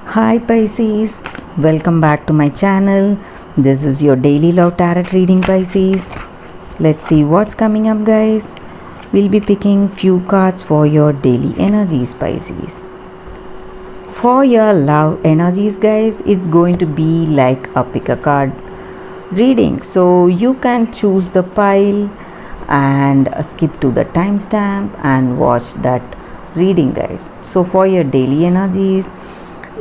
Hi Pisces, welcome back to my channel. This is your daily love tarot reading, Pisces. Let's see what's coming up, guys. We'll be picking few cards for your daily energies, Pisces. For your love energies, guys, it's going to be like a pick a card reading. So you can choose the pile and skip to the timestamp and watch that reading, guys. So for your daily energies,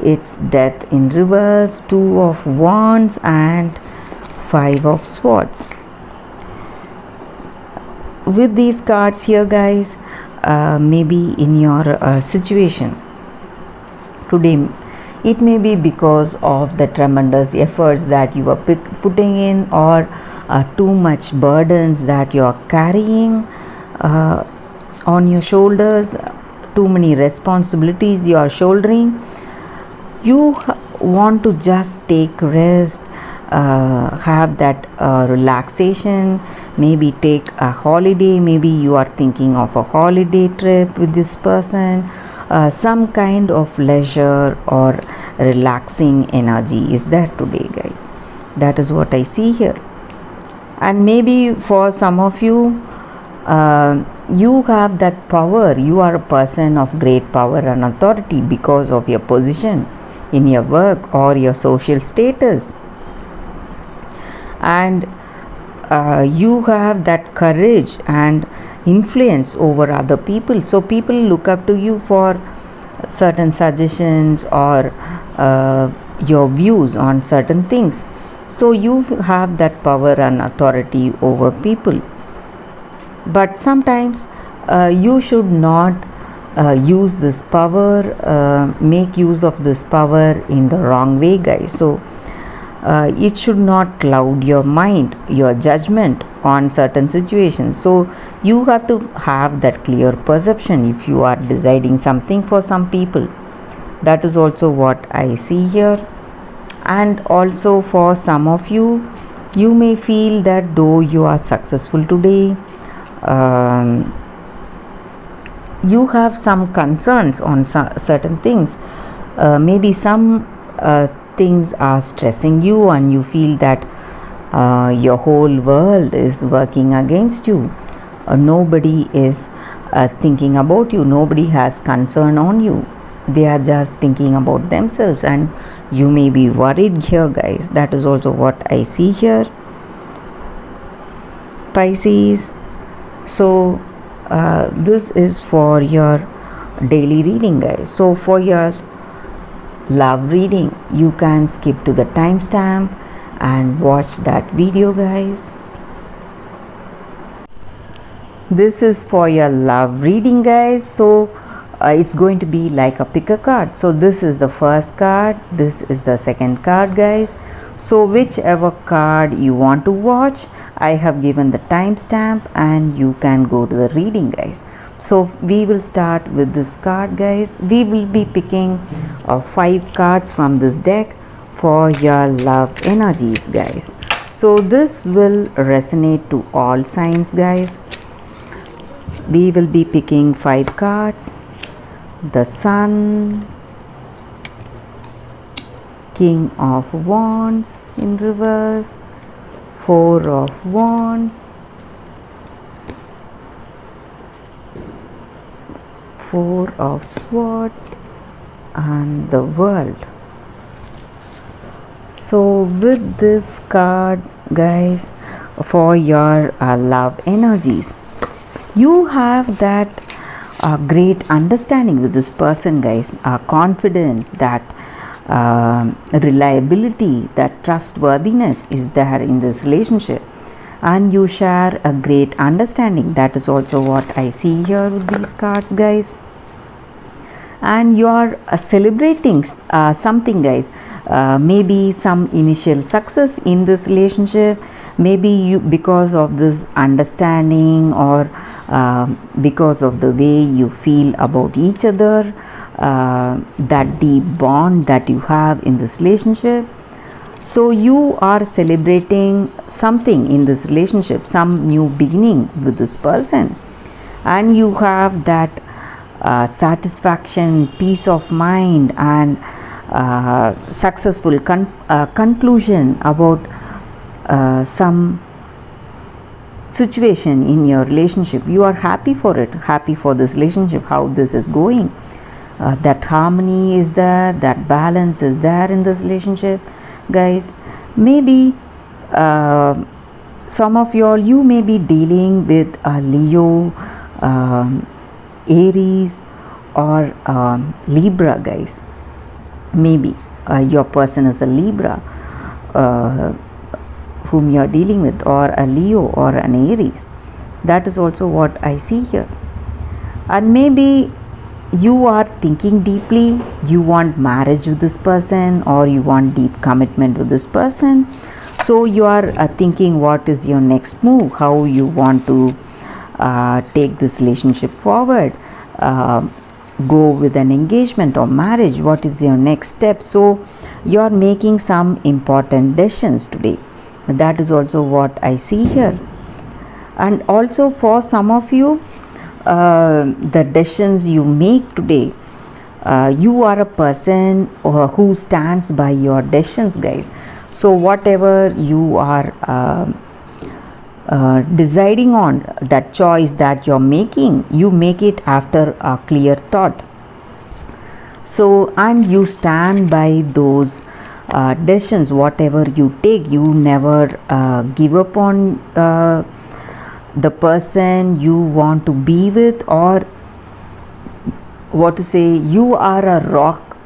it's death in reverse, two of wands and five of swords. With these cards here, guys, maybe in your situation today, it may be because of the tremendous efforts that you are putting in, or too much burdens that you are carrying on your shoulders, too many responsibilities you are shouldering. You want to just take rest, have that relaxation, maybe take a holiday, maybe you are thinking of a holiday trip with this person, some kind of leisure or relaxing energy is there today, guys. That is what I see here. And maybe for some of you, you have that power. You are a person of great power and authority because of your position in your work or your social status, and you have that courage and influence over other people. So people look up to you for certain suggestions or your views on certain things. So you have that power and authority over people, but sometimes you should not use this power, make use of this power in the wrong way, guys. So it should not cloud your mind, your judgment on certain situations. So you have to have that clear perception if you are deciding something for some people. That is also what I see here. And also for some of you, you may feel that though you are successful today, you have some concerns on certain things. Maybe some things are stressing you and you feel that your whole world is working against you. Nobody is thinking about you, nobody has concern on you, they are just thinking about themselves, and you may be worried here, guys. That is also what I see here, Pisces. So this is for your daily reading, guys. So for your love reading, you can skip to the timestamp and watch that video, guys. This is for your love reading, guys. So it's going to be like a pick a card. So this is the first card, this is the second card, guys. So whichever card you want to watch, I have given the timestamp and you can go to the reading, guys. So we will start with this card, guys. We will be picking 5 cards from this deck for your love energies, guys. So this will resonate to all signs, guys. We will be picking 5 cards. The Sun, King of Wands in reverse, 4 of Wands, 4 of Swords, and the World. So with these cards, guys, for your love energies, you have that great understanding with this person, guys, confidence, that reliability, that trustworthiness is there in this relationship, and you share a great understanding. That is also what I see here with these cards, guys. And you are celebrating something, guys. Maybe some initial success in this relationship, maybe you, because of this understanding, or because of the way you feel about each other, that deep bond that you have in this relationship. So you are celebrating something in this relationship, some new beginning with this person, and you have that satisfaction, peace of mind, and successful conclusion about some situation in your relationship. You are happy for it, happy for this relationship, how this is going. That harmony is there, that balance is there in this relationship, guys. Maybe some of you may be dealing with a Leo, Aries, or Libra, guys. Maybe your person is a Libra whom you are dealing with, or a Leo or an Aries. That is also what I see here. And maybe you are thinking deeply, you want marriage with this person, or you want deep commitment with this person. So you are thinking what is your next move, how you want to take this relationship forward, go with an engagement or marriage, what is your next step. So you are making some important decisions today. That is also what I see here. And also for some of you, the decisions you make today, you are a person who stands by your decisions, guys. So whatever you are deciding on, that choice that you're making, you make it after a clear thought. So, and you stand by those decisions. Whatever you take, you never give up on the person you want to be with, or what to say, you are a rock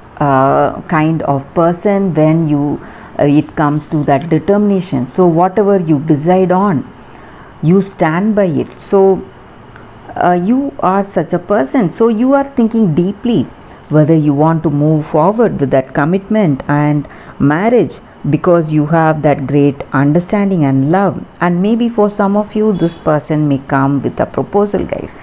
kind of person when you it comes to that determination. So whatever you decide on, you stand by it. So you are such a person. So you are thinking deeply whether you want to move forward with that commitment and marriage, because you have that great understanding and love. And maybe for some of you, this person may come with a proposal, guys.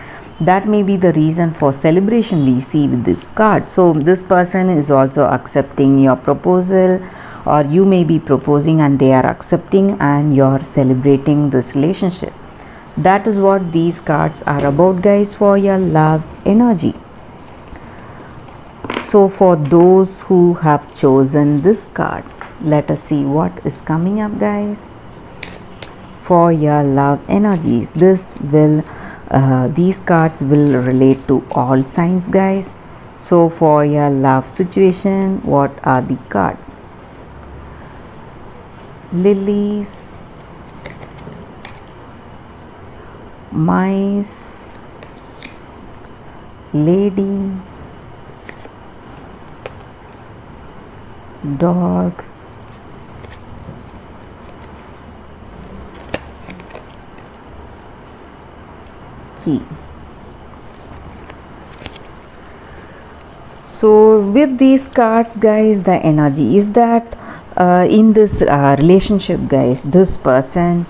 That may be the reason for celebration we see with this card. So this person is also accepting your proposal, or you may be proposing and they are accepting, and you're celebrating this relationship. That is what these cards are about, guys, for your love energy. So for those who have chosen this card, let us see what is coming up, guys, for your love energies. These cards will relate to all signs, guys. So for your love situation, what are the cards? Lilies, mice, lady, dog, key. So with these cards, guys, the energy is that in this relationship, guys, this person,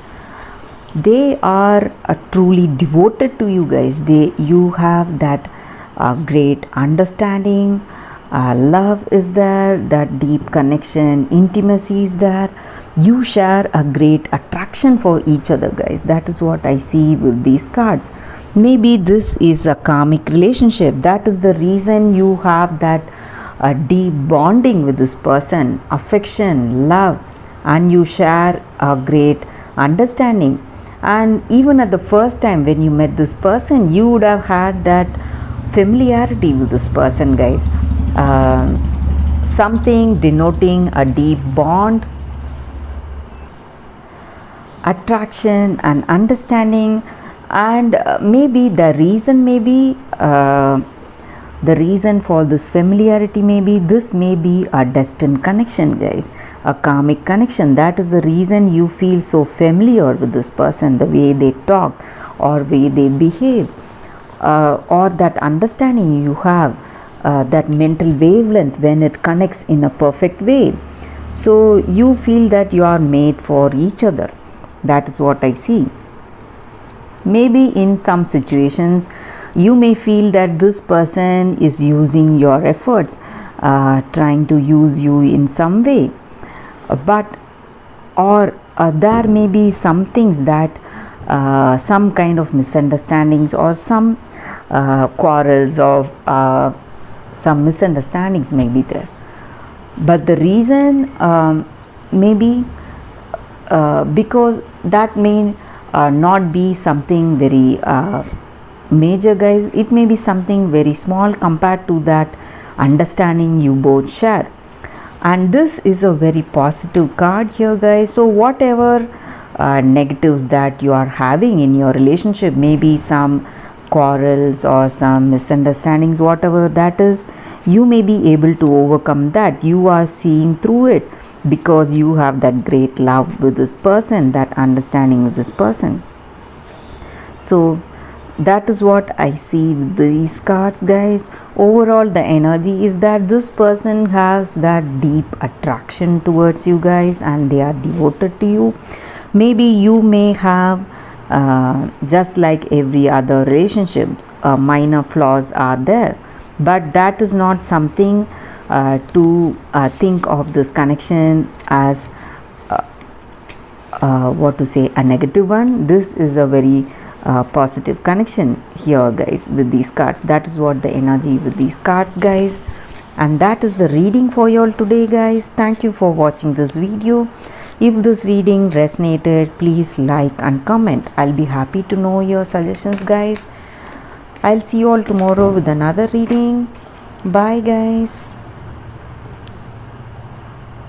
they are truly devoted to you, guys. You have that great understanding, love is there, that deep connection, intimacy is there. You share a great attraction for each other, guys. That is what I see with these cards. Maybe this is a karmic relationship. That is the reason you have that deep bonding with this person, affection, love, and you share a great understanding. And even at the first time when you met this person, you would have had that familiarity with this person, guys. Something denoting a deep bond, attraction and understanding. And maybe the reason for this familiarity, maybe this may be a destined connection, guys, a karmic connection. That is the reason you feel so familiar with this person, the way they talk or way they behave, or that understanding you have, that mental wavelength when it connects in a perfect way. So you feel that you are made for each other. That is what I see. Maybe in some situations you may feel that this person is using your efforts, trying to use you in some way, but there may be some things that some kind of misunderstandings or some quarrels or some misunderstandings may be there. but the reason maybe because that may not be something very major, guys. It may be something very small compared to that understanding you both share. And this is a very positive card here, guys. So whatever negatives that you are having in your relationship, maybe some quarrels or some misunderstandings, whatever that is, you may be able to overcome that. You are seeing through it because you have that great love with this person, that understanding with this person. So that is what I see with these cards, guys. Overall, the energy is that this person has that deep attraction towards you guys, and they are devoted to you. Maybe you may have just like every other relationship, minor flaws are there, but that is not something to think of this connection as what to say, a negative one. This is a very positive connection here, guys, with these cards. That is what the energy with these cards, guys. And that is the reading for you all today, guys. Thank you for watching this video. If this reading resonated, please like and comment. I'll be happy to know your suggestions, guys. I'll see you all tomorrow with another reading. Bye, guys.